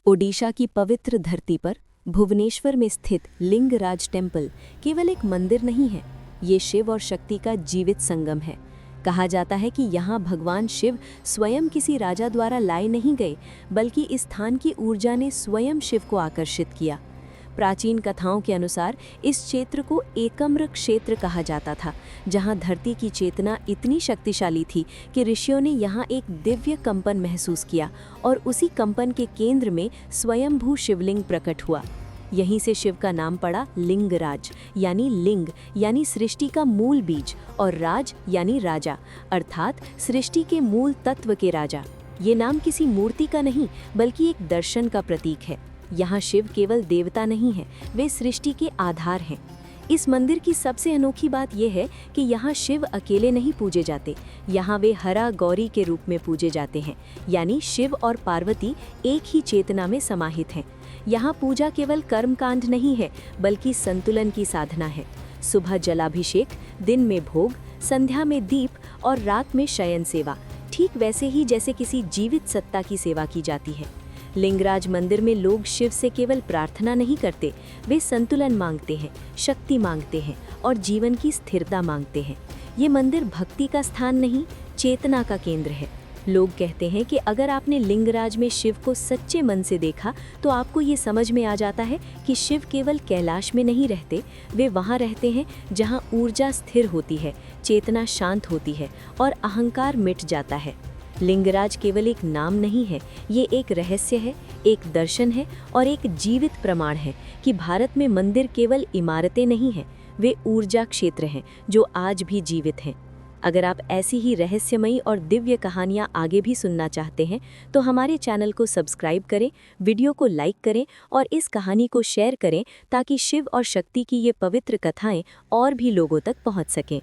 ओडिशा की पवित्र धरती पर भुवनेश्वर में स्थित लिंगराज टेम्पल केवल एक मंदिर नहीं है, ये शिव और शक्ति का जीवित संगम है। कहा जाता है कि यहाँ भगवान शिव स्वयं किसी राजा द्वारा लाए नहीं गए, बल्कि इस स्थान की ऊर्जा ने स्वयं शिव को आकर्षित किया। प्राचीन कथाओं के अनुसार इस क्षेत्र को एकम्र क्षेत्र कहा जाता था, जहां धरती की चेतना इतनी शक्तिशाली थी कि ऋषियों ने यहां एक दिव्य कंपन महसूस किया और उसी कंपन के केंद्र में स्वयंभू शिवलिंग प्रकट हुआ। यहीं से शिव का नाम पड़ा लिंगराज, यानी लिंग यानी सृष्टि का मूल बीज, और राज यानी राजा, अर्थात सृष्टि के मूल तत्व के राजा। ये नाम किसी मूर्ति का नहीं, बल्कि एक दर्शन का प्रतीक है। यहाँ शिव केवल देवता नहीं है, वे सृष्टि के आधार हैं। इस मंदिर की सबसे अनोखी बात यह है कि यहाँ शिव अकेले नहीं पूजे जाते, यहाँ वे हरा गौरी के रूप में पूजे जाते हैं, यानी शिव और पार्वती एक ही चेतना में समाहित हैं। यहाँ पूजा केवल कर्मकांड नहीं है, बल्कि संतुलन की साधना है। सुबह जलाभिषेक, दिन में भोग, संध्या में दीप और रात में शयन सेवा, ठीक वैसे ही जैसे किसी जीवित सत्ता की सेवा की जाती है। लिंगराज मंदिर में लोग शिव से केवल प्रार्थना नहीं करते, वे संतुलन मांगते हैं, शक्ति मांगते हैं और जीवन की स्थिरता मांगते हैं। ये मंदिर भक्ति का स्थान नहीं, चेतना का केंद्र है। लोग कहते हैं कि अगर आपने लिंगराज में शिव को सच्चे मन से देखा, तो आपको ये समझ में आ जाता है कि शिव केवल कैलाश में नहीं रहते, वे वहाँ रहते हैं जहाँ ऊर्जा स्थिर होती है, चेतना शांत होती है और अहंकार मिट जाता है। लिंगराज केवल एक नाम नहीं है, ये एक रहस्य है, एक दर्शन है और एक जीवित प्रमाण है कि भारत में मंदिर केवल इमारतें नहीं हैं, वे ऊर्जा क्षेत्र हैं जो आज भी जीवित हैं। अगर आप ऐसी ही रहस्यमयी और दिव्य कहानियाँ आगे भी सुनना चाहते हैं, तो हमारे चैनल को सब्सक्राइब करें, वीडियो को लाइक करें और इस कहानी को शेयर करें, ताकि शिव और शक्ति की ये पवित्र कथाएं और भी लोगों तक पहुँच सकें।